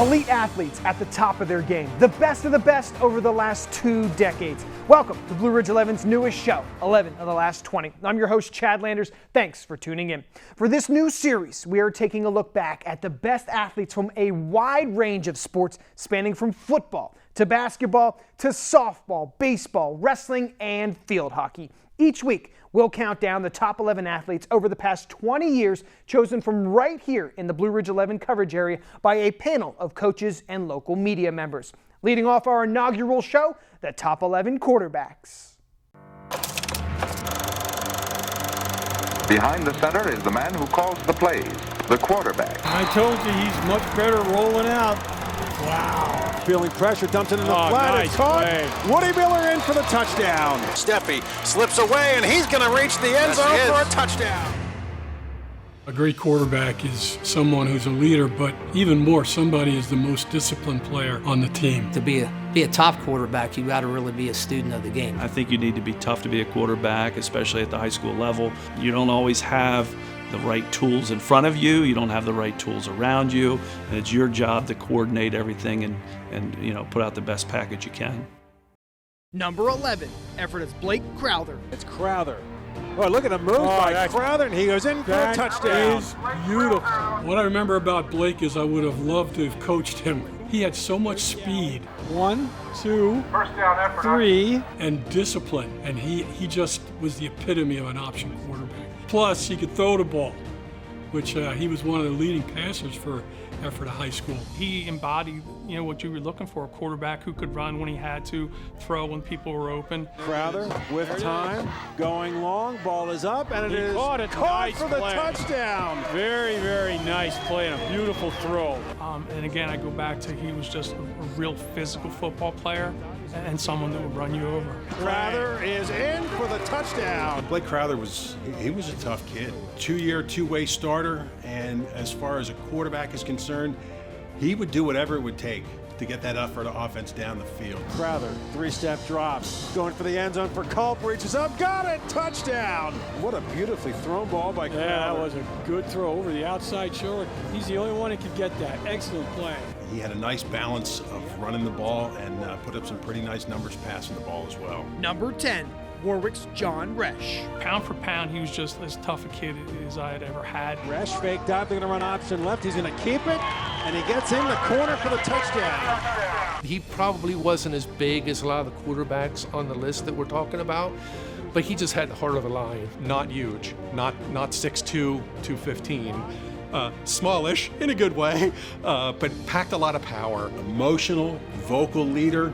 Elite athletes at the top of their game, the best of the best over the last 2 decades. Welcome to Blue Ridge 11's newest show, 11 of the Last 20. I'm your host, Chad Landers. Thanks for tuning in. For this new series, we are taking a look back at the best athletes from a wide range of sports spanning from football to basketball to softball, baseball, wrestling, and field hockey. Each week, we'll count down the top 11 athletes over the past 20 years, chosen from right here in the Blue Ridge 11 coverage area by a panel of coaches and local media members. Leading off our inaugural show, the top 11 quarterbacks. Behind the center is the man who calls the plays, the quarterback. I told you he's much better rolling out. Wow. Feeling pressure, dumps it in the flat. Nice it's caught. play. Woody Miller in for the touchdown. Steffi slips away, and he's going to reach the end zone for a touchdown. A great quarterback is someone who's a leader, but even more, somebody is the most disciplined player on the team. To be a top quarterback, you got to really be a student of the game. I think you need to be tough to be a quarterback, especially at the high school level. You don't always have the right tools in front of you. You don't have the right tools around you. And it's your job to coordinate everything and put out the best package you can. Number 11, Ephrata's Blake Crowther. It's Crowther. Oh, look at him move by Crowther, and he goes in for a touchdown. Is beautiful. What I remember about Blake is I would have loved to have coached him. He had so much speed. 1, 2, 3. And discipline, and he just was the epitome of an option quarterback. Plus, he could throw the ball, which he was one of the leading passers for Ephrata High School. He embodied, what you were looking for, a quarterback who could run when he had to, throw when people were open. Crowther with time, going long, ball is up, and it is caught caught for the play. touchdown. Very, very nice play and a beautiful throw. And again, I go back to he was just a real physical football player and someone that would run you over. Crowther is in for the touchdown. Blake Crowther was a tough kid. 2-year, two-way starter, and as far as a quarterback is concerned, he would do whatever it would take to get that effort of offense down the field. Crowther, 3-step drops, going for the end zone for Culp, reaches up, got it, touchdown. What a beautifully thrown ball by Crowther. Yeah, that was a good throw over the outside shoulder. He's the only one that could get that. Excellent play. He had a nice balance of running the ball and put up some pretty nice numbers passing the ball as well. Number 10, Warwick's John Resch. Pound for pound, he was just as tough a kid as I had ever had. Resch faked out, they're going to run option left, he's going to keep it, and he gets in the corner for the touchdown. He probably wasn't as big as a lot of the quarterbacks on the list that we're talking about, but he just had the heart of a lion. Not huge, not 6'2", 215. Smallish in a good way, but packed a lot of power. Emotional, vocal leader,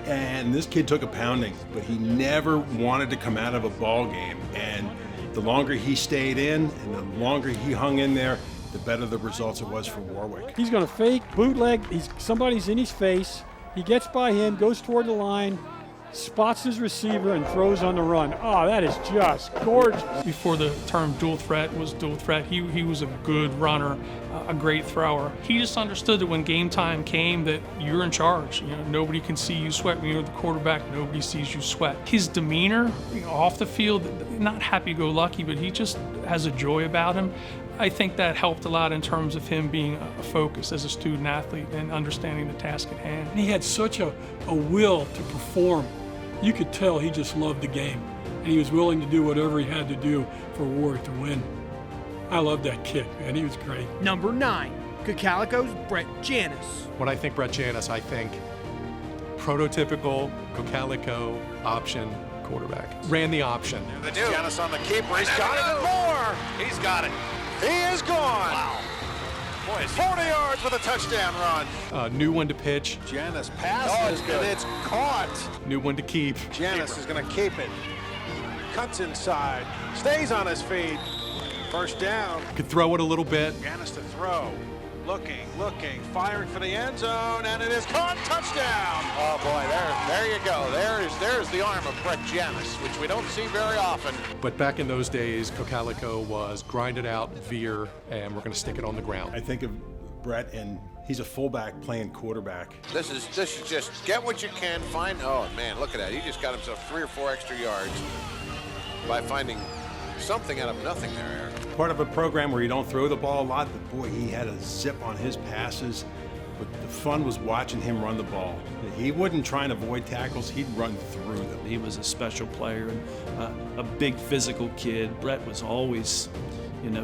and this kid took a pounding, but he never wanted to come out of a ball game. And the longer he stayed in and the longer he hung in there, the better the results it was for Warwick. He's going to fake, bootleg, somebody's in his face. He gets by him, goes toward the line, spots his receiver, and throws on the run. Oh, that is just gorgeous. Before the term dual threat was dual threat, he was a good runner, a great thrower. He just understood that when game time came that you're in charge. Nobody can see you sweat. When you're the quarterback, nobody sees you sweat. His demeanor off the field, not happy-go-lucky, but he just has a joy about him. I think that helped a lot in terms of him being a focus as a student athlete and understanding the task at hand. And he had such a will to perform. You could tell he just loved the game, and he was willing to do whatever he had to do for Warwick to win. I love that kid, man. He was great. Number 9, Cocalico's Brett Janis. When I think Brett Janis, I think prototypical Cocalico option quarterback. Ran the option. Janis on the keeper, he's got it and more. He's got it. He is gone. Wow. Boy, 40 yards with a touchdown run. Knew when to pitch. Janis passes, and it's caught. Knew when to keep. Janis is going to keep it. Cuts inside, stays on his feet. First down. Could throw it a little bit. Janis to throw. Looking, firing for the end zone, and it is caught. Touchdown! Oh boy, there you go. There's the arm of Brett Janis, which we don't see very often. But back in those days, Cocalico was grind it out, veer, and we're going to stick it on the ground. I think of Brett, and he's a fullback playing quarterback. This is just get what you can find. Oh man, look at that. He just got himself 3 or 4 extra yards by finding something out of nothing there, Eric. Part of a program where you don't throw the ball a lot, but boy, he had a zip on his passes. but the fun was watching him run the ball. He wouldn't try and avoid tackles, he'd run through them. He was a special player and a big physical kid. Brett was always,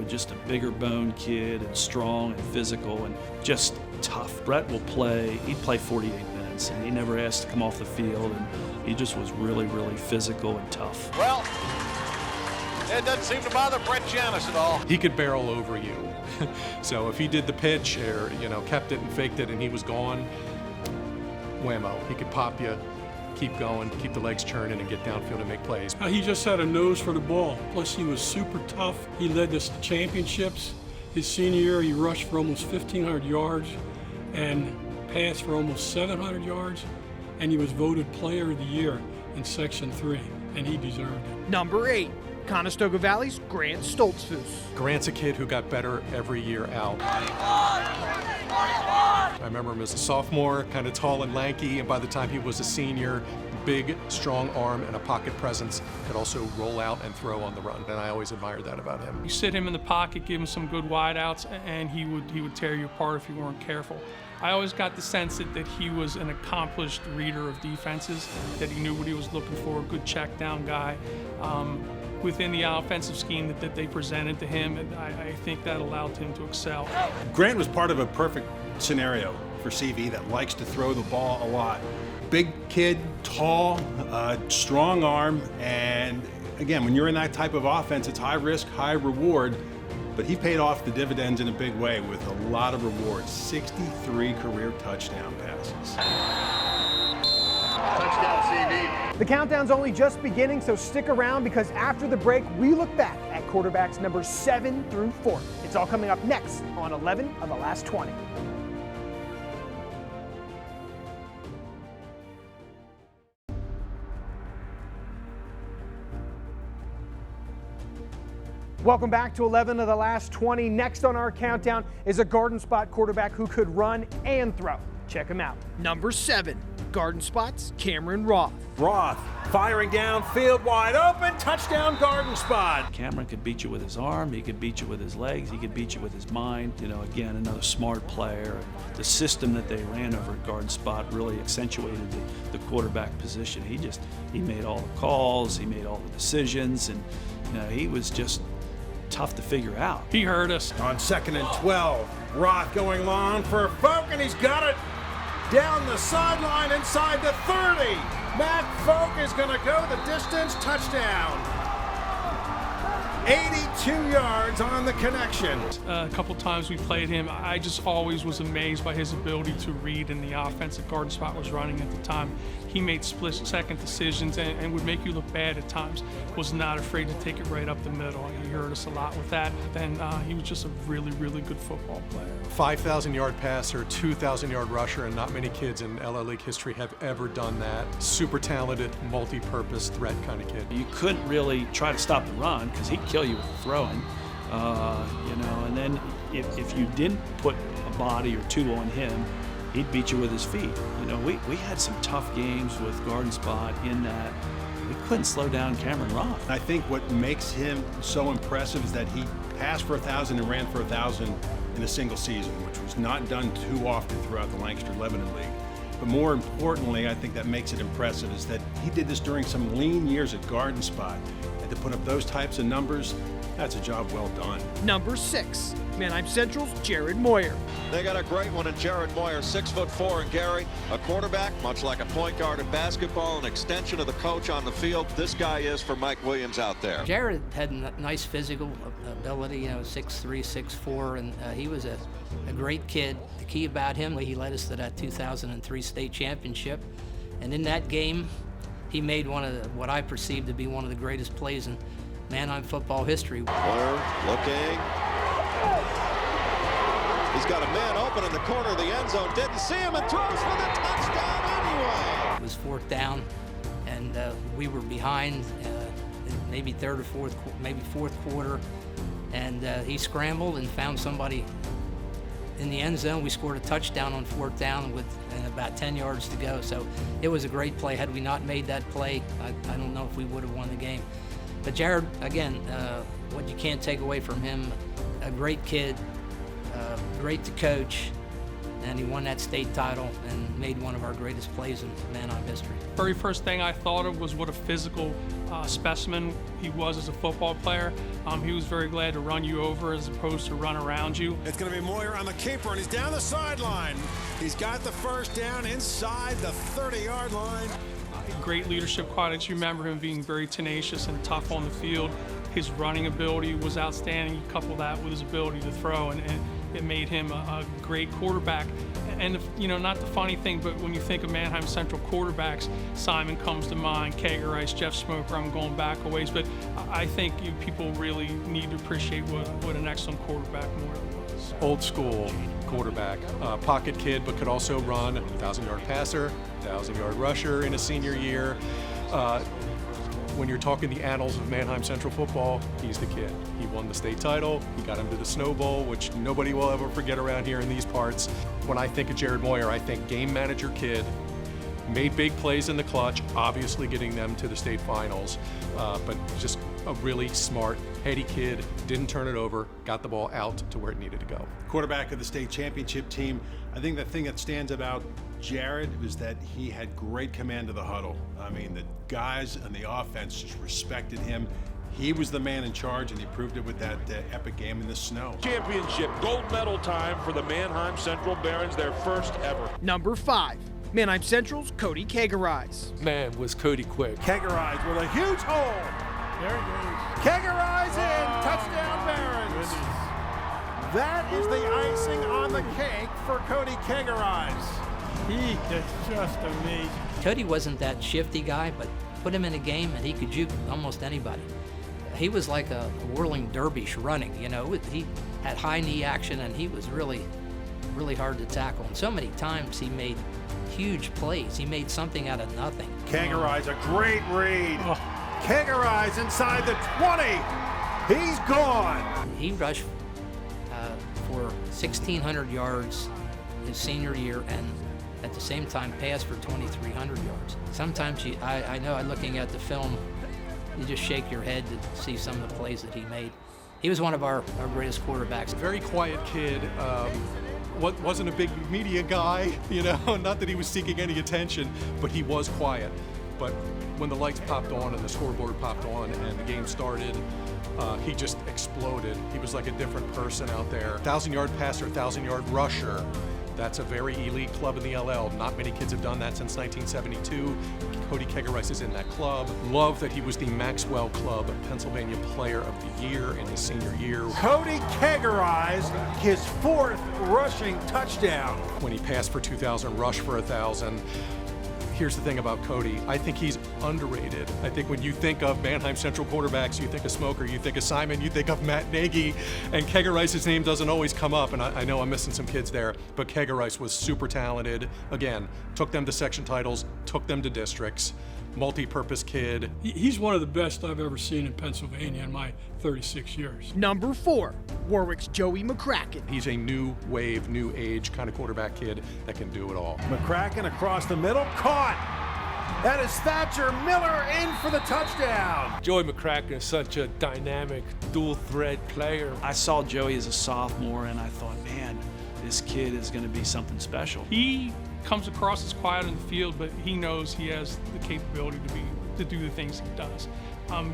just a bigger boned kid and strong and physical and just tough. Brett he'd play 48 minutes and he never asked to come off the field, and he just was really, really physical and tough. Well, it doesn't seem to bother Brett Janis at all. He could barrel over you. So if he did the pitch or, kept it and faked it and he was gone, whammo. He could pop you, keep going, keep the legs churning, and get downfield and make plays. He just had a nose for the ball. Plus, he was super tough. He led us to championships. His senior year, he rushed for almost 1,500 yards and passed for almost 700 yards. And he was voted Player of the Year in Section 3, and he deserved it. Number 8, Conestoga Valley's Grant Stoltzfus. Grant's a kid who got better every year out. I remember him as a sophomore, kind of tall and lanky, and by the time he was a senior, big, strong arm and a pocket presence, could also roll out and throw on the run, and I always admired that about him. You sit him in the pocket, give him some good wideouts, and he would tear you apart if you weren't careful. I always got the sense that he was an accomplished reader of defenses, that he knew what he was looking for, a good check down guy. Within the offensive scheme that they presented to him, and I think that allowed him to excel. Grant was part of a perfect scenario for CV that likes to throw the ball a lot. Big kid, tall, strong arm, and again, when you're in that type of offense, it's high risk, high reward, but he paid off the dividends in a big way with a lot of rewards. 63 career touchdown passes. Touchdown, CV. The countdown's only just beginning, so stick around because after the break, we look back at quarterbacks numbers 7 through 4. It's all coming up next on 11 of the last 20. Welcome back to 11 of the last 20. Next on our countdown is a Garden Spot quarterback who could run and throw. Check him out. Number 7, Garden Spot's Cameron Roth. Roth firing downfield, wide open, touchdown, Garden Spot. Cameron could beat you with his arm, he could beat you with his legs, he could beat you with his mind. Again, another smart player. The system that they ran over at Garden Spot really accentuated the quarterback position. He made all the calls, he made all the decisions, and he was just tough to figure out. He hurt us. On 2nd and 12, Roth going long for Folk, and he's got it down the sideline inside the 30. Matt Folk is going to go the distance, touchdown. 82 yards on the connection. A couple times we played him, I just always was amazed by his ability to read in the offense that Garden Spot was running at the time. He made split-second decisions and would make you look bad at times. Was not afraid to take it right up the middle. He hurt us a lot with that. Then he was just a really, really good football player. 5,000-yard passer, 2,000-yard rusher, and not many kids in LL League history have ever done that. Super talented, multi-purpose threat kind of kid. You couldn't really try to stop the run because he'd kill you with the throwing, and then if you didn't put a body or two on him, he'd beat you with his feet. We had some tough games with Garden Spot in that we couldn't slow down Cameron Roth. I think what makes him so impressive is that he passed for 1,000 and ran for 1,000 in a single season, which was not done too often throughout the Lancaster-Lebanon League. But more importantly, I think that makes it impressive is that he did this during some lean years at Garden Spot. And to put up those types of numbers, that's a job well done. Number 6, Manheim Central's Jared Moyer. They got a great one in Jared Moyer, 6'4", and Gary, a quarterback, much like a point guard in basketball, an extension of the coach on the field. This guy is for Mike Williams out there. Jared had nice physical ability, 6'3", 6'4", and he was a great kid. The key about him, he led us to that 2003 state championship, and in that game, he made what I perceived to be one of the greatest plays in Manheim football history. Moyer looking. He's got a man open in the corner of the end zone. Didn't see him and throws for the touchdown anyway. It was 4th down, and we were behind, maybe 3rd or 4th, maybe 4th quarter, and he scrambled and found somebody in the end zone. We scored a touchdown on 4th down with about 10 yards to go. So it was a great play. Had we not made that play, I don't know if we would have won the game. But Jared, again, what you can't take away from him, a great kid, great to coach, and he won that state title and made one of our greatest plays in Manheim history. Very first thing I thought of was what a physical specimen he was as a football player. He was very glad to run you over as opposed to run around you. It's going to be Moyer on the keeper, and he's down the sideline. He's got the first down inside the 30-yard line. Great leadership qualities. You remember him being very tenacious and tough on the field. His running ability was outstanding. You couple that with his ability to throw, and it made him a great quarterback. And not the funny thing, but when you think of Manheim Central quarterbacks, Simon comes to mind, Kagerice, Jeff Smoker. I'm going back a ways, but I think people really need to appreciate what an excellent quarterback Moyer was. Old school quarterback, pocket kid, but could also run, 1,000-yard passer, 1,000-yard rusher in a senior year. When you're talking the annals of Manheim Central football, he's the kid. He won the state title. He got him to the Snow Bowl, which nobody will ever forget around here in these parts. When I think of Jared Moyer, I think game manager kid, made big plays in the clutch, obviously getting them to the state finals, but just a really smart, heady kid, didn't turn it over, got the ball out to where it needed to go. Quarterback of the state championship team. I think the thing that stands about Jared was that he had great command of the huddle. I mean, the guys on the offense just respected him. He was the man in charge, and he proved it with that epic game in the snow. Championship gold medal time for the Manheim Central Barons, their first ever. Number 5, Manheim Central's Cody Kagerice. Man, was Cody quick. Kagerice with a huge hole. There he goes. Kagerice in, touchdown Barons. That is the icing on the cake for Cody Kagerice. He is just amazing. Cody wasn't that shifty guy, but put him in a game and he could juke almost anybody. He was like a whirling dervish running, He had high knee action, and he was really, really hard to tackle. And so many times he made huge plays. He made something out of nothing. Kagerice, a great read. Kagerice inside the 20. He's gone. He rushed for 1,600 yards his senior year, and at the same time passed for 2,300 yards. Sometimes I know looking at the film, you just shake your head to see some of the plays that he made. He was one of our greatest quarterbacks. Very quiet kid. Wasn't a big media guy, not that he was seeking any attention, but he was quiet. But when the lights popped on and the scoreboard popped on and the game started, he just exploded. He was like a different person out there. 1,000-yard passer, 1,000-yard rusher. That's a very elite club in the LL. Not many kids have done that since 1972. Cody Kagerice is in that club. Love that he was the Maxwell Club Pennsylvania Player of the Year in his senior year. Cody Kagerice, his 4th rushing touchdown. When he passed for 2,000, rushed for 1,000. Here's the thing about Cody. I think he's underrated. I think when you think of Manheim Central quarterbacks, you think of Smoker, you think of Simon, you think of Matt Nagy, and Kagerice's name doesn't always come up, and I know I'm missing some kids there, but Kagerice was super talented. Again, took them to section titles, took them to districts, multi-purpose kid. He's one of the best I've ever seen in Pennsylvania in my 36 years. Number 4, Warwick's Joey McCracken. He's a new wave, new age kind of quarterback kid that can do it all. McCracken across the middle, caught. That is Thatcher Miller in for the touchdown. Joey McCracken is such a dynamic, dual-threat player. I saw Joey as a sophomore, and I thought, man, this kid is going to be something special. He comes across as quiet in the field, but he knows he has the capability to do the things he does.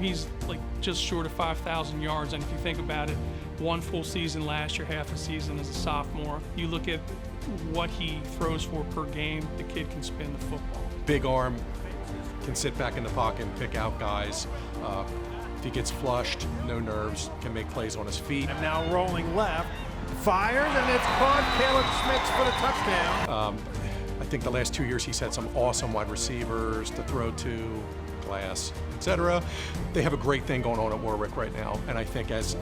He's like just short of 5,000 yards, and if you think about it, 1 full season last year, half a season as a sophomore. You look at what he throws for per game, the kid can spin the football. Big arm, can sit back in the pocket and pick out guys. If he gets flushed, no nerves, can make plays on his feet. And now rolling left, fires, and it's caught. Caleb Schmitz for the touchdown. I think the last 2 years he's had some awesome wide receivers to throw to, Glass, etc. They have a great thing going on at Warwick right now, and I think as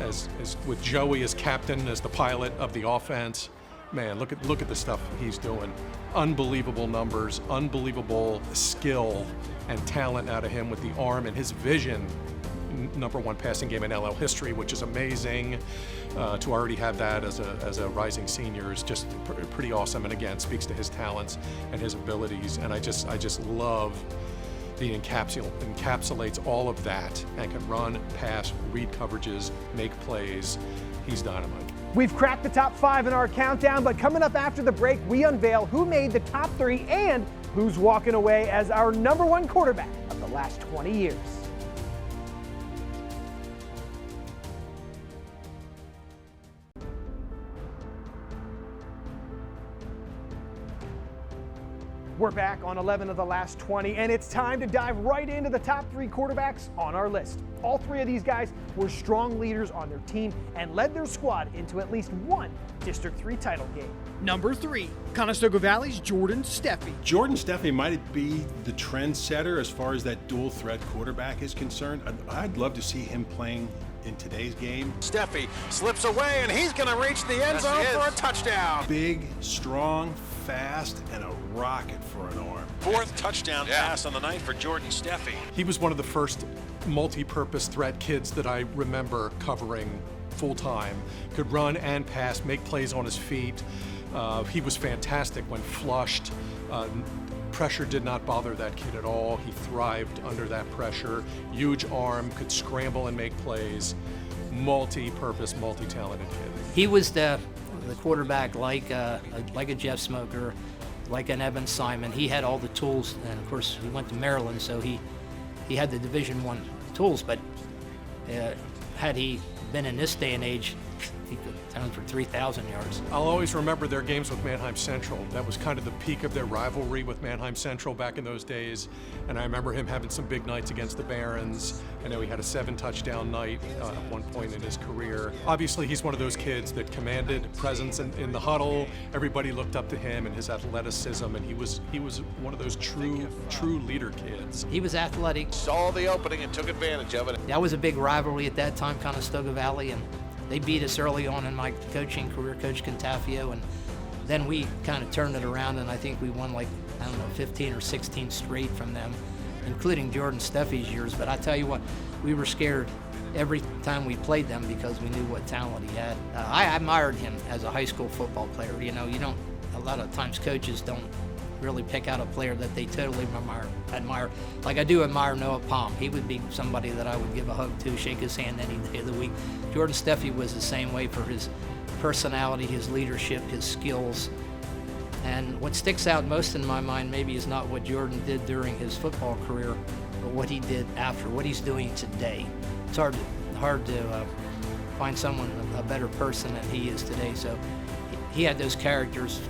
with Joey as captain, as the pilot of the offense, man, look at the stuff he's doing. Unbelievable numbers, unbelievable skill and talent out of him with the arm and his vision. #1 passing game in LL history, which is amazing. To already have that as a rising senior is just pretty awesome, and again speaks to his talents and his abilities. And I just love that he encapsulates all of that and can run, pass, read coverages, make plays. He's dynamite. We've cracked the top 5 in our countdown, but coming up after the break, we unveil who made the top 3 and who's walking away as our #1 quarterback of the last 20 years. We're back on 11 of the last 20, and it's time to dive right into the top 3 quarterbacks on our list. All 3 of these guys were strong leaders on their team and led their squad into at least one District 3 title game. Number 3, Conestoga Valley's Jordan Steffi. Jordan Steffi might be the trendsetter as far as that dual threat quarterback is concerned. I'd love to see him playing in today's game. Steffi slips away, and he's going to reach the end zone for a touchdown. Big, strong, fast, and a rocket for an arm. 4th touchdown pass on the night for Jordan Steffi. He was one of the first multi-purpose threat kids that I remember covering full-time. Could run and pass, make plays on his feet. He was fantastic when flushed. Pressure did not bother that kid at all. He thrived under that pressure. Huge arm, could scramble and make plays. Multi-purpose, multi-talented kid. He was the quarterback like a Jeff Smoker, like an Evan Simon. He had all the tools, and of course he went to Maryland, so he had the Division I tools. But had he been in this day and age, he could turn for 3,000 yards. I'll always remember their games with Manheim Central. That was kind of the peak of their rivalry with Manheim Central back in those days. And I remember him having some big nights against the Barons. I know he had a 7-touchdown night at one point in his career. Obviously, he's one of those kids that commanded presence in the huddle. Everybody looked up to him and his athleticism, and he was one of those true leader kids. He was athletic. Saw the opening and took advantage of it. That was a big rivalry at that time, Conestoga Valley, and they beat us early on in my coaching career, Coach Contafio, and then we kind of turned it around, and I think we won 15 or 16 straight from them, including Jordan Steffi's years. But I tell you what, we were scared every time we played them because we knew what talent he had. I admired him as a high school football player. You know, a lot of times coaches don't really pick out a player that they totally admire. Like I do admire Noah Palm. He would be somebody that I would give a hug to, shake his hand any day of the week. Jordan Steffi was the same way for his personality, his leadership, his skills. And what sticks out most in my mind maybe is not what Jordan did during his football career, but what he did after, what he's doing today. It's hard to find someone a better person than he is today. So he had those characters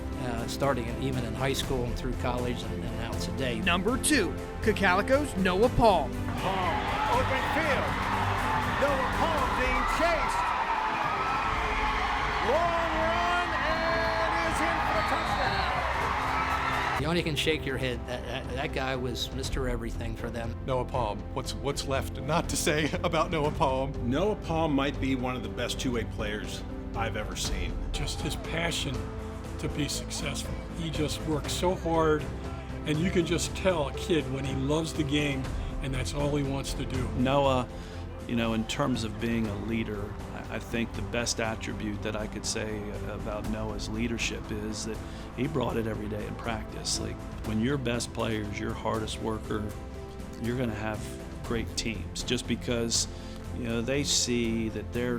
starting even in high school and through college and now today. Number 2, Cocalico's Noah Palm. Open field. Noah Palm being chased. Long run and is in for a touchdown. You only can shake your head. That guy was Mr. Everything for them. Noah Palm. What's left not to say about Noah Palm? Noah Palm might be one of the best two-way players I've ever seen. Just his passion to be successful. He just works so hard, and you can just tell a kid when he loves the game and that's all he wants to do. Noah, in terms of being a leader, I think the best attribute that I could say about Noah's leadership is that he brought it every day in practice. Like when your best players, your hardest worker, you're going to have great teams just because they see that their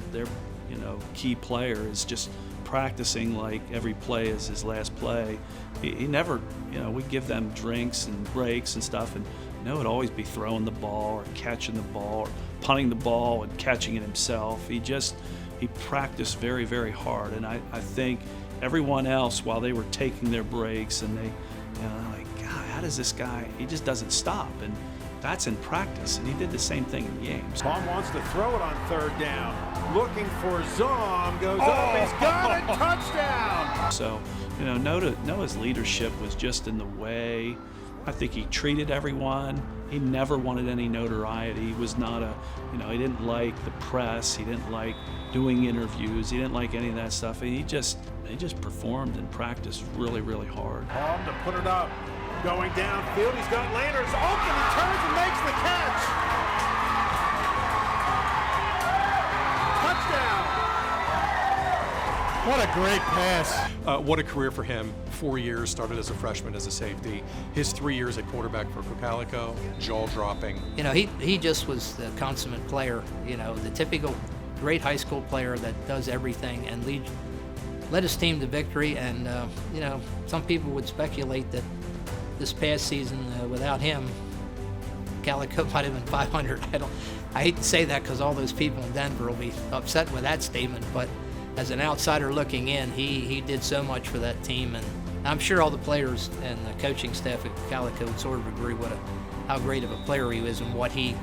key player is just practicing like every play is his last play. He never, we give them drinks and breaks and stuff, and it'd always be throwing the ball or catching the ball or punting the ball and catching it himself. He practiced very, very hard, and I think everyone else, while they were taking their breaks and they, like, God, how does this guy, he just doesn't stop, and that's in practice, and he did the same thing in games. Palm wants to throw it on 3rd down. Looking for Zom, goes up, he's got it, touchdown! So, Noah's leadership was just in the way. I think he treated everyone. He never wanted any notoriety. He was not he didn't like the press. He didn't like doing interviews. He didn't like any of that stuff. He just performed and practiced really, really hard. Palm to put it up. Going downfield, he's got Landers open, he turns and makes the catch. Touchdown! What a great pass. What a career for him. 4 years, started as a freshman as a safety. His 3 years at quarterback for Cocalico, jaw-dropping. He just was the consummate player, the typical great high school player that does everything and led his team to victory. And, you know, some people would speculate that this past season, without him, Calico might have been 500. I hate to say that because all those people in Denver will be upset with that statement, but as an outsider looking in, he did so much for that team, and I'm sure all the players and the coaching staff at Calico would sort of agree how great of a player he was and what he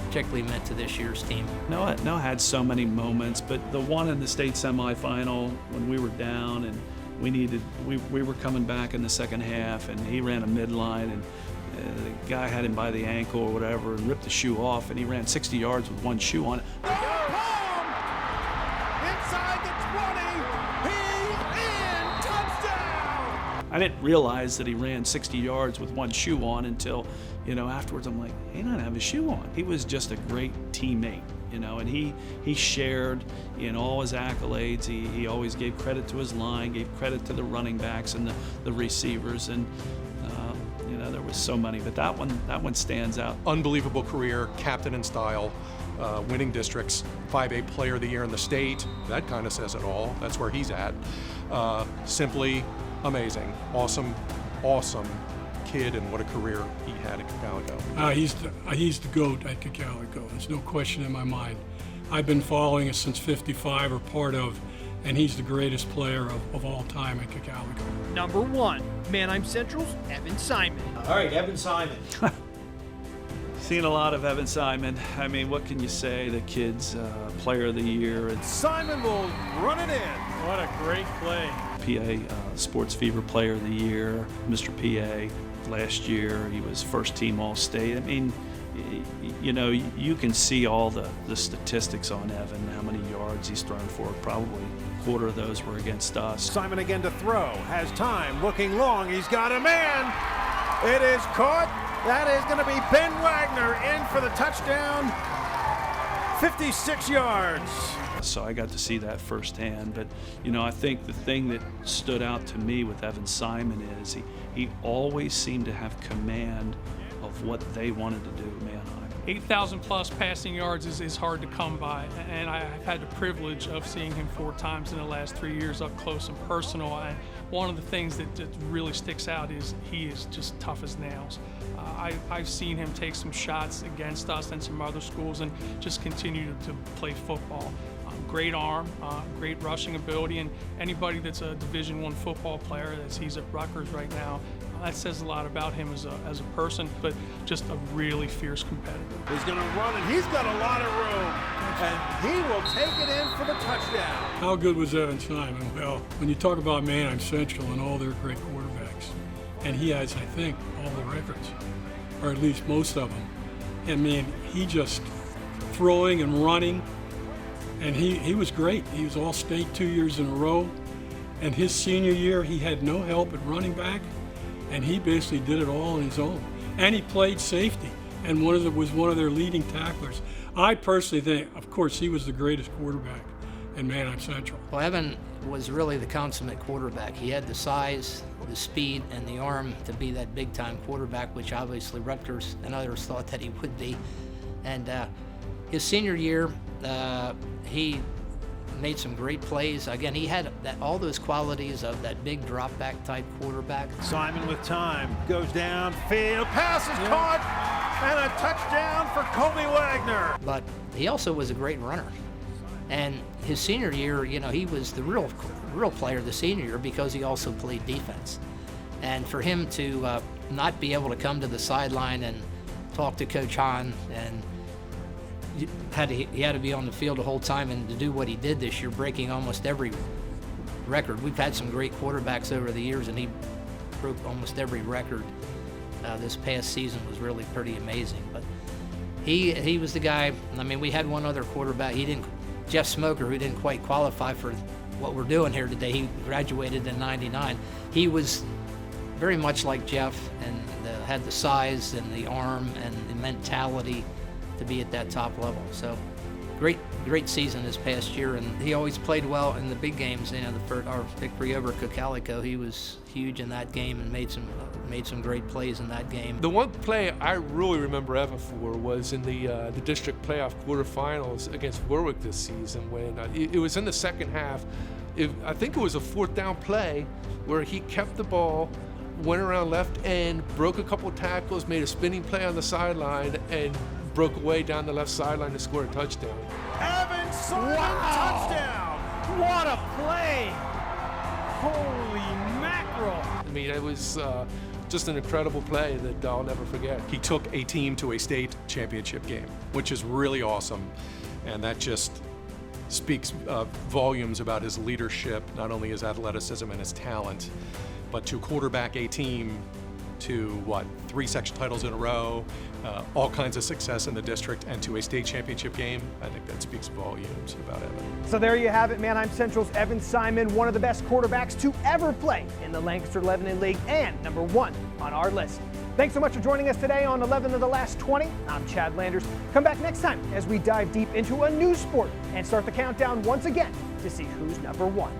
particularly meant to this year's team. Noah had so many moments, but the one in the state semifinal when we were down and we were coming back in the second half, and he ran a midline, and the guy had him by the ankle or whatever and ripped the shoe off, and he ran 60 yards with one shoe on it. Inside the 20, he's in, touchdown! I didn't realize that he ran 60 yards with one shoe on until, you know, afterwards I'm like, he doesn't have his shoe on. He was just a great teammate, you know, and he shared in all his accolades. He always gave credit to his line, gave credit to the running backs and the receivers, and you know, there was so many, but that one stands out. Unbelievable career, captain in style, winning districts, 5A player of the year in the state. That kind of says it all. That's where he's at. Simply amazing. Awesome kid, and what a career he had at Calico. He's the GOAT at Calico. There's no question in my mind. I've been following it since '55, or part of, and he's the greatest player of all time at Calico. Number 1, Manheim Central's Evan Simon. All right, Evan Simon. Seen a lot of Evan Simon. I mean, what can you say? The kid's player of the year. Simon will run it in. What a great play. PA Sports Fever Player of the Year, Mr. PA. Last year, he was first team All-State. I mean, you know, you can see all the statistics on Evan, how many yards he's thrown for. Probably a quarter of those were against us. Simon again to throw, has time, looking long, he's got a man. It is caught. That is going to be Ben Wagner in for the touchdown. 56 yards. So I got to see that firsthand. But, you know, I think the thing that stood out to me with Evan Simon is he always seemed to have command of what they wanted to do, Manheim. 8,000 plus passing yards is hard to come by, and I've had the privilege of seeing him 4 times in the last 3 years up close and personal. And one of the things that really sticks out is he is just tough as nails. I've seen him take some shots against us and some other schools and just continue to play football. Great arm, great rushing ability, and anybody that's a Division I football player, as he's at Rutgers right now, that says a lot about him as a person, but just a really fierce competitor. He's going to run, and he's got a lot of room, and he will take it in for the touchdown. How good was Evan Simon? Well, when you talk about Manheim Central and all their great quarterbacks, and he has, I think, all the records, or at least most of them. I mean, he just throwing and running, and he was great. He was All-State 2 years in a row, and his senior year, he had no help at running back, and he basically did it all on his own. And he played safety, and was one of their leading tacklers. I personally think, of course, he was the greatest quarterback in Manheim Central. Well, Evan was really the consummate quarterback. He had the size, the speed, and the arm to be that big-time quarterback, which obviously Rutgers and others thought that he would be. And his senior year, he made some great plays. Again, he had all those qualities of that big drop-back type quarterback. Simon with time, goes downfield, pass is caught, and a touchdown for Colby Wagner. But he also was a great runner. And his senior year, you know, he was the real player the senior year because he also played defense. And for him to not be able to come to the sideline and talk to Coach Hahn, and he had to be on the field the whole time, and to do what he did this year, breaking almost every record. We've had some great quarterbacks over the years, and he broke almost every record. This past season was really pretty amazing. But he was the guy. I mean, we had one other quarterback. Jeff Smoker, who didn't quite qualify for what we're doing here today. He graduated in '99. He was very much like Jeff, and had the size and the arm and the mentality to be at that top level. So great great season this past year, and he always played well in the big games. You know, our victory over Cocalico, he was huge in that game and made some great plays in that game. The one play I really remember Evan for was in the district playoff quarterfinals against Warwick this season, when it was in the second half. I think it was a 4th down play where he kept the ball, went around left end, broke a couple tackles, made a spinning play on the sideline, and broke away down the left sideline to score a touchdown. Evan Simon, touchdown! What a play! Holy mackerel! I mean, it was just an incredible play that I'll never forget. He took a team to a state championship game, which is really awesome, and that just speaks volumes about his leadership, not only his athleticism and his talent, but to quarterback a team to 3 section titles in a row, all kinds of success in the district, and to a state championship game. I think that speaks volumes about Evan. So there you have it, Manheim Central's Evan Simon, one of the best quarterbacks to ever play in the Lancaster Lebanon League and #1 on our list. Thanks so much for joining us today on 11 of the last 20. I'm Chad Landers. Come back next time as we dive deep into a new sport and start the countdown once again to see who's #1.